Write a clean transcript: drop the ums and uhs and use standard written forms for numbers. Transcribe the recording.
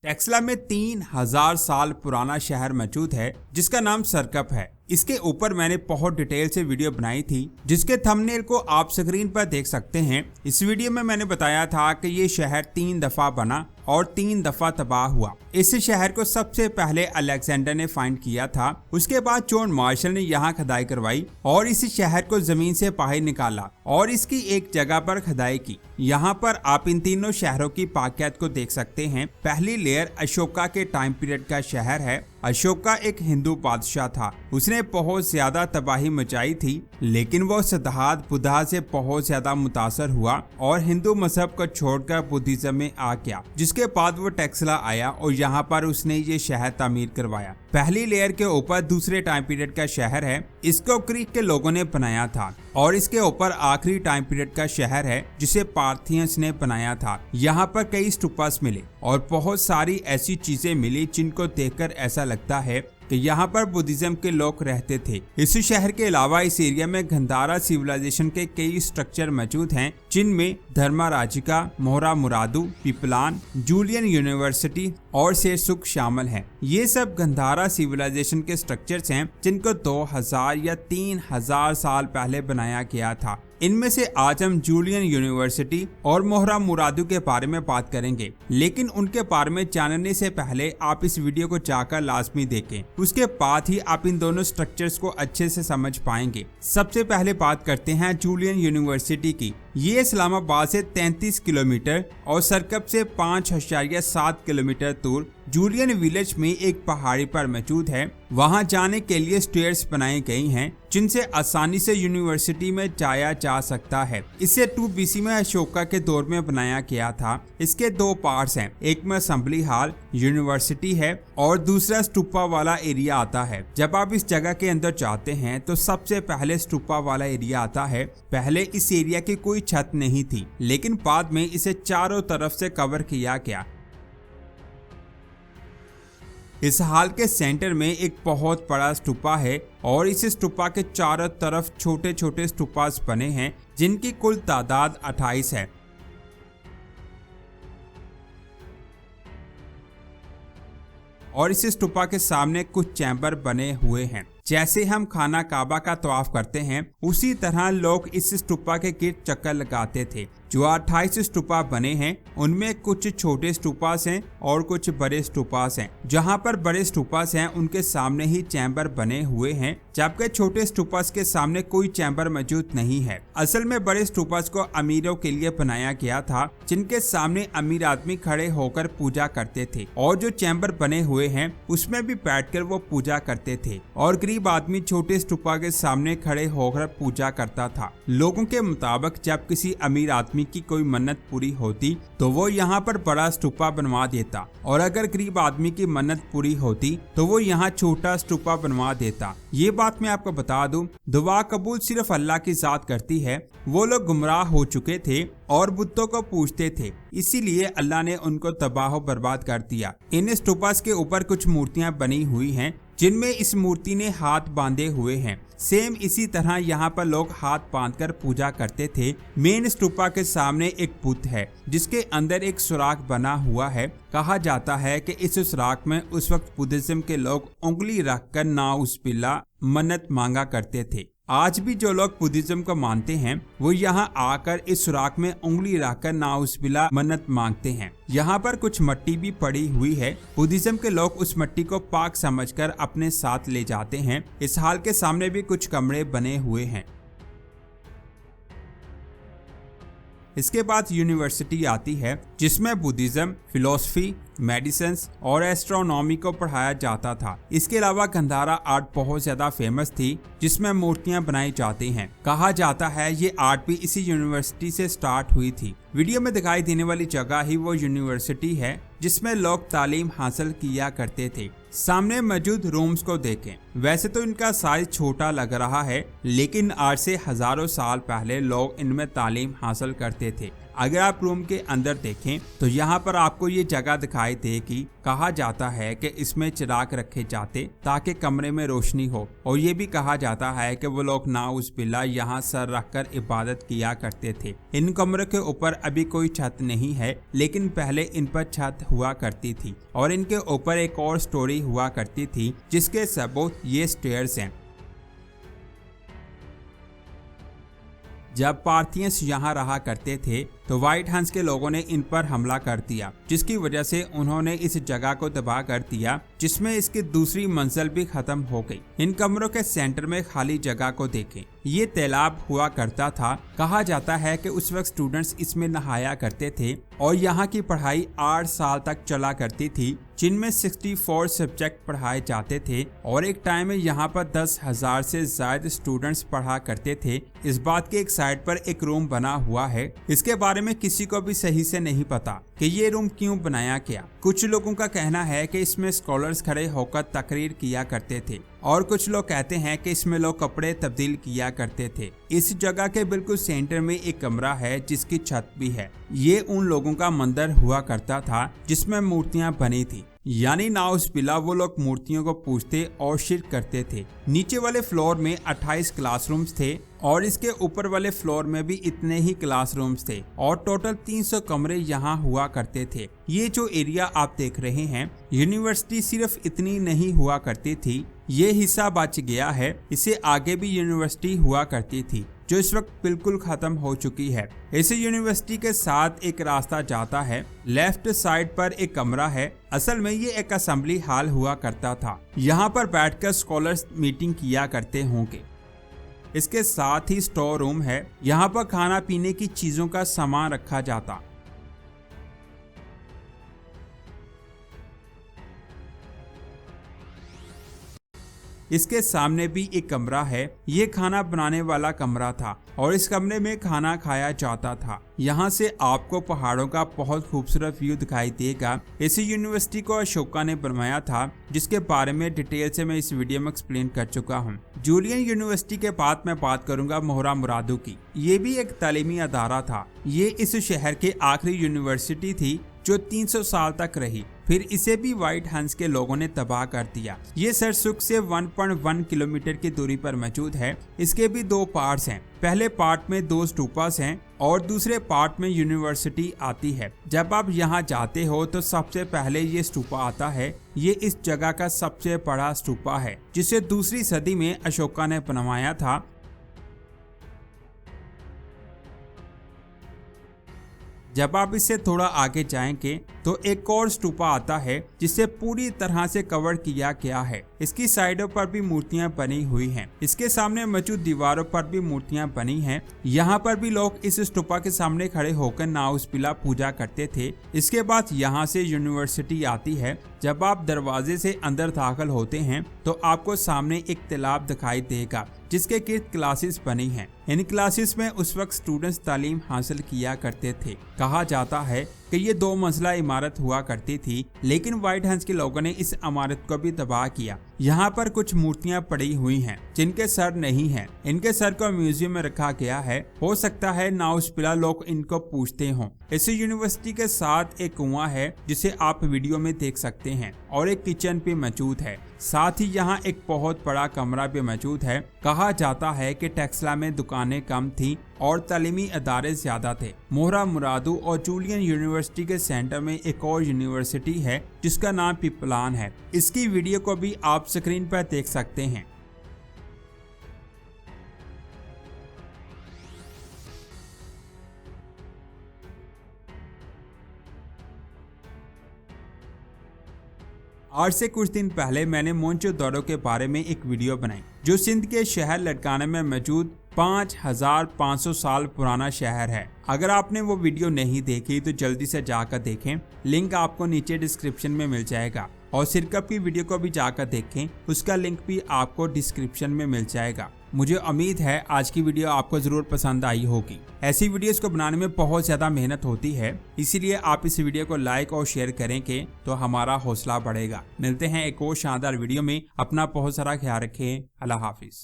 टेक्सला में 3000 साल पुराना शहर मौजूद है जिसका नाम सरकप है। इसके ऊपर मैंने बहुत डिटेल से वीडियो बनाई थी जिसके थंबनेल को आप स्क्रीन पर देख सकते हैं। इस वीडियो में मैंने बताया था कि ये शहर 3 दफा बना और 3 दफा तबाह हुआ। इस शहर को सबसे पहले अलेक्जेंडर ने फाइंड किया था, उसके बाद जॉन मार्शल ने यहाँ खुदाई करवाई और इस शहर को जमीन से बाहर निकाला और इसकी एक जगह पर खुदाई की। यहाँ पर आप इन तीनों शहरों की पाकियत को देख सकते हैं। पहली लेयर अशोका के टाइम पीरियड का शहर है। अशोका एक हिंदू बादशाह था, उसने बहुत ज्यादा तबाही मचाई थी, लेकिन वो सिद्धार्थ बुद्धा से बहुत ज्यादा मुतासर हुआ और हिंदू मजहब को छोड़कर बुद्धिज्म में आ गया। जिसके बाद वो टेक्सला आया और यहाँ पर उसने ये शहर तामीर करवाया। पहली लेयर के ऊपर दूसरे टाइम पीरियड का शहर है, इसको ग्रीक के लोगों ने बनाया था और इसके ऊपर आखिरी टाइम पीरियड का शहर है जिसे पार्थियंस ने बनाया था। यहाँ पर कई स्टूपास मिले और बहुत सारी ऐसी चीजें मिली जिनको देखकर ऐसा लगता है कि यहाँ पर बुद्धिज्म के लोग रहते थे। इस शहर के अलावा इस एरिया में गंधारा सिविलाइजेशन के कई स्ट्रक्चर मौजूद हैं, जिनमें धर्माराजिका, मोहरा मुरादू, पिपलान, जूलियन यूनिवर्सिटी और सेरसुख शामिल हैं। ये सब गंधारा सिविलाइजेशन के स्ट्रक्चर्स हैं जिनको 2000 या 3000 साल पहले बनाया गया था। इनमें से आज हम जूलियन यूनिवर्सिटी और मोहरा मुरादू के बारे में बात करेंगे, लेकिन उनके बारे में जानने से पहले आप इस वीडियो को जाकर लाजमी देखें। उसके बाद ही आप इन दोनों स्ट्रक्चर्स को अच्छे से समझ पाएंगे। सबसे पहले बात करते हैं जूलियन यूनिवर्सिटी की। ये इस्लामाबाद से 33 किलोमीटर और सरकप से 5.7 किलोमीटर दूर जूलियन विलेज में एक पहाड़ी पर मौजूद है। वहां जाने के लिए स्टेयर्स बनाई गई हैं जिनसे आसानी से यूनिवर्सिटी में जाया जा सकता है। इसे 2 BC में अशोका के दौर में बनाया गया था। इसके 2 पार्ट्स हैं, एक में असेंबली हॉल यूनिवर्सिटी है और दूसरा स्टूपा वाला एरिया आता है। जब आप इस जगह के अंदर जाते हैं तो सबसे पहले स्टूपा वाला एरिया आता है। पहले इस एरिया की कोई छत नहीं थी, लेकिन बाद में इसे चारों तरफ से कवर किया गया। इस हॉल के सेंटर में एक बहुत बड़ा स्तूपा है और इस स्तूपा के चारों तरफ छोटे छोटे स्तूपास बने हैं जिनकी कुल तादाद 28 है। और इस स्तूपा के सामने कुछ चैम्बर बने हुए हैं। जैसे हम खाना काबा का तवाफ करते हैं उसी तरह लोग इस स्तूपा के गिर्द चक्कर लगाते थे। जो 28 स्तूपा बने हैं उनमें कुछ छोटे स्तूपास हैं और कुछ बड़े स्तूपास हैं। जहां पर बड़े स्तूपास हैं उनके सामने ही चैम्बर बने हुए हैं, जबकि छोटे स्तूपास के सामने कोई चैम्बर मौजूद नहीं है। असल में बड़े स्तूपास को अमीरों के लिए बनाया गया था, जिनके सामने अमीर आदमी खड़े होकर पूजा करते थे और जो चैम्बर बने हुए हैं उसमें भी बैठकर वो पूजा करते थे और गरीब आदमी छोटे स्तूपा के सामने खड़े होकर पूजा करता था। लोगों के मुताबिक जब किसी अमीर आदमी की कोई मन्नत पूरी होती तो वो यहाँ पर बड़ा स्तूपा बनवा देता और अगर गरीब आदमी की मन्नत पूरी होती तो वो यहाँ छोटा स्तूपा बनवा देता। ये बात मैं आपको बता दूं, दुआ कबूल सिर्फ अल्लाह की जात करती है। वो लोग गुमराह हो चुके थे और बुतों को पूजते थे, इसीलिए अल्लाह ने उनको तबाह बर्बाद कर दिया। इन स्तूपास के ऊपर कुछ मूर्तियां बनी हुई हैं जिनमें इस मूर्ति ने हाथ बांधे हुए हैं। सेम इसी तरह यहाँ पर लोग हाथ बांधकर पूजा करते थे। मेन स्तूपा के सामने एक बुत है जिसके अंदर एक सुराख बना हुआ है। कहा जाता है कि इस सुराख में उस वक्त बुद्धिज्म के लोग उंगली रखकर नाउज़ुबिल्लाह मन्नत मांगा करते थे। आज भी जो लोग बुद्धिज्म को मानते हैं वो यहाँ आकर इस सुराख में उंगली रखकर नाउज़ुबिल्लाह मन्नत मांगते हैं। यहाँ पर कुछ मिट्टी भी पड़ी हुई है। बुद्धिज्म के लोग उस मिट्टी को पाक समझकर अपने साथ ले जाते हैं। इस हॉल के सामने भी कुछ कमरे बने हुए हैं। इसके बाद यूनिवर्सिटी आती है जिसमें बुद्धिज्म, फिलोसफी, मेडिसिन और एस्ट्रोनॉमी को पढ़ाया जाता था। इसके अलावा गंधारा आर्ट बहुत ज्यादा फेमस थी जिसमें मूर्तियां बनाई जाती हैं। कहा जाता है ये आर्ट भी इसी यूनिवर्सिटी से स्टार्ट हुई थी। वीडियो में दिखाई देने वाली जगह ही वो यूनिवर्सिटी है जिसमें लोग तालीम हासिल किया करते थे। सामने मौजूद रूम्स को देखें। वैसे तो इनका साइज छोटा लग रहा है, लेकिन आज से हजारों साल पहले लोग इनमें तालीम हासिल करते थे। अगर आप रूम के अंदर देखें तो यहाँ पर आपको ये जगह दिखाई देगी। कहा जाता है कि इसमें चिराग रखे जाते ताकि कमरे में रोशनी हो, और ये भी कहा जाता है कि वो लोग नाउज़ुबिल्लाह यहाँ सर रखकर इबादत किया करते थे। इन कमरों के ऊपर अभी कोई छत नहीं है, लेकिन पहले इन पर छत हुआ करती थी और इनके ऊपर एक और स्टोरी हुआ करती थी जिसके सबूत ये स्टेयर्स हैं। जब पार्थियंस यहाँ रहा करते थे तो व्हाइट हंस के लोगों ने इन पर हमला कर दिया, जिसकी वजह से उन्होंने इस जगह को तबाह कर दिया, जिसमें इसकी दूसरी मंजिल भी खत्म हो गई। इन कमरों के सेंटर में खाली जगह को देखें, ये तालाब हुआ करता था। कहा जाता है कि उस वक्त स्टूडेंट्स इसमें नहाया करते थे और यहाँ की पढ़ाई 8 साल तक चला करती थी, जिनमें 64 सब्जेक्ट पढ़ाए जाते थे और एक टाइम में यहाँ पर 10,000 से ज्यादा स्टूडेंट्स पढ़ा करते थे। इस बात के एक साइड पर एक रूम बना हुआ है, इसके बारे में किसी को भी सही से नहीं पता कि ये रूम क्यों बनाया गया। कुछ लोगों का कहना है कि इसमें स्कॉलर्स खड़े होकर तकरीर किया करते थे और कुछ लोग कहते हैं कि इसमें लोग कपड़े तब्दील किया करते थे। इस जगह के बिल्कुल सेंटर में एक कमरा है जिसकी छत भी है। ये उन लोगों का मंदिर हुआ करता था जिसमें मूर्तियां बनी थी, यानी नाउज़ुबिल्लाह वो लोग मूर्तियों को पूजते और शिर्क करते थे। नीचे वाले फ्लोर में 28 क्लासरूम्स थे और इसके ऊपर वाले फ्लोर में भी इतने ही क्लासरूम्स थे और टोटल 300 कमरे यहाँ हुआ करते थे। ये जो एरिया आप देख रहे हैं, यूनिवर्सिटी सिर्फ इतनी नहीं हुआ करती थी, ये हिस्सा बच गया है। इसे आगे भी यूनिवर्सिटी हुआ करती थी जो इस वक्त बिल्कुल खत्म हो चुकी है। इस यूनिवर्सिटी के साथ एक रास्ता जाता है, लेफ्ट साइड पर एक कमरा है। असल में ये एक असेंबली हॉल हुआ करता था, यहाँ पर बैठकर स्कॉलर्स मीटिंग किया करते होंगे। इसके साथ ही स्टोर रूम है, यहाँ पर खाना पीने की चीजों का सामान रखा जाता। इसके सामने भी एक कमरा है, ये खाना बनाने वाला कमरा था और इस कमरे में खाना खाया जाता था। यहाँ से आपको पहाड़ों का बहुत खूबसूरत व्यू दिखाई देगा। इस यूनिवर्सिटी को अशोका ने बनवाया था, जिसके बारे में डिटेल से मैं इस वीडियो में एक्सप्लेन कर चुका हूँ। जूलियन यूनिवर्सिटी के बाद मैं बात करूंगा मोहरा मुरादू की। ये भी एक तालीमी अदारा था। ये इस शहर के आखिरी यूनिवर्सिटी थी जो 300 साल तक रही, फिर इसे भी व्हाइट हंस के लोगों ने तबाह कर दिया। ये सरसुख से 1.1 किलोमीटर की दूरी पर मौजूद है। इसके भी 2 पार्ट्स हैं। पहले पार्ट में 2 स्टूपास हैं और दूसरे पार्ट में यूनिवर्सिटी आती है। जब आप यहाँ जाते हो तो सबसे पहले ये स्टूपा आता है। ये इस जगह का सबसे बड़ा स्टूपा है, जिसे दूसरी सदी में अशोका ने बनवाया था। जब आप इससे थोड़ा आगे जाएंगे तो एक और स्टूपा आता है जिसे पूरी तरह से कवर किया गया है। इसकी साइडों पर भी मूर्तियां बनी हुई हैं। इसके सामने मौजूद दीवारों पर भी मूर्तियां बनी हैं। यहाँ पर भी लोग इस स्टूपा के सामने खड़े होकर नाउज़ुबिल्लाह पूजा करते थे। इसके बाद यहाँ से यूनिवर्सिटी आती है। जब आप दरवाजे से अंदर दाखिल होते हैं तो आपको सामने एक तालाब दिखाई देगा जिसके गिर्द क्लासेस बनी हैं। इन क्लासेस में उस वक्त स्टूडेंट्स तालीम हासिल किया करते थे। कहा जाता है कि ये 2 मंजिला इमारत हुआ करती थी, लेकिन व्हाइट हंस के लोगों ने इस इमारत को भी तबाह किया। यहाँ पर कुछ मूर्तियाँ पड़ी हुई हैं जिनके सर नहीं हैं। इनके सर को म्यूजियम में रखा गया है। हो सकता है नाउज़ुबिल्लाह लोग इनको पूछते हों। इस यूनिवर्सिटी के साथ एक कुआं है जिसे आप वीडियो में देख सकते हैं और एक किचन भी मौजूद है। साथ ही यहाँ एक बहुत बड़ा कमरा भी मौजूद है। कहा जाता है कि टेक्सला में दुकानें कम थी और तालीमी अदारे ज्यादा थे। मोहरा मुरादू और जूलियन यूनिवर्सिटी के सेंटर में एक और यूनिवर्सिटी है जिसका नाम पिपलान है। इसकी वीडियो को भी आप स्क्रीन पर देख सकते हैं। आज से कुछ दिन पहले मैंने मोहनजोदड़ो के बारे में एक वीडियो बनाई, जो सिंध के शहर लड़काना में मौजूद 5500 साल पुराना शहर है। अगर आपने वो वीडियो नहीं देखी तो जल्दी से जाकर देखें, लिंक आपको नीचे डिस्क्रिप्शन में मिल जाएगा। और सिरकप की वीडियो को भी जाकर देखें, उसका लिंक भी आपको डिस्क्रिप्शन में मिल जाएगा। मुझे उम्मीद है आज की वीडियो आपको जरूर पसंद आई होगी। ऐसी वीडियोस को बनाने में बहुत ज्यादा मेहनत होती है, इसीलिए आप इस वीडियो को लाइक और शेयर करेंगे तो हमारा हौसला बढ़ेगा। मिलते हैं एक और शानदार वीडियो में। अपना बहुत सारा ख्याल रखें। अल्लाह हाफिज।